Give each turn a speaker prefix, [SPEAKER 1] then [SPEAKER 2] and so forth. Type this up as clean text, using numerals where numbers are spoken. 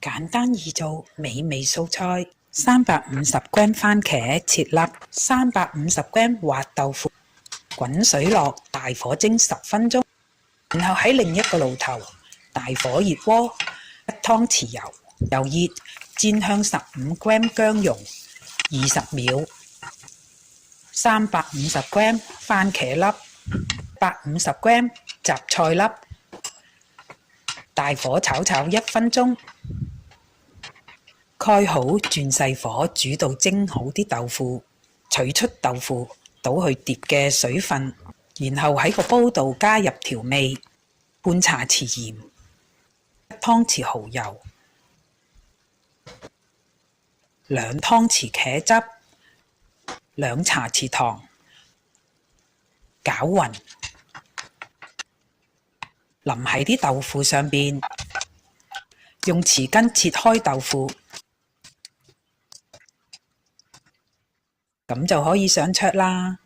[SPEAKER 1] 簡單易做美味素菜：350g 番茄切粒，350g 滑豆腐，滾水落大火蒸10分鐘，然後喺另一個爐頭大火熱鍋，1湯匙油，油熱煎香15g 薑蓉20秒，350g 番茄粒，150g 雜菜粒，大火炒1分鐘，蓋好轉細火煮到蒸好啲豆腐，取出豆腐倒去碟嘅水分，然後喺個煲度加入調味，半茶匙鹽，1湯匙蠔油，2湯匙茄汁，2茶匙糖，攪勻，淋喺啲豆腐上邊，用匙羹切開豆腐，咁就可以上桌啦。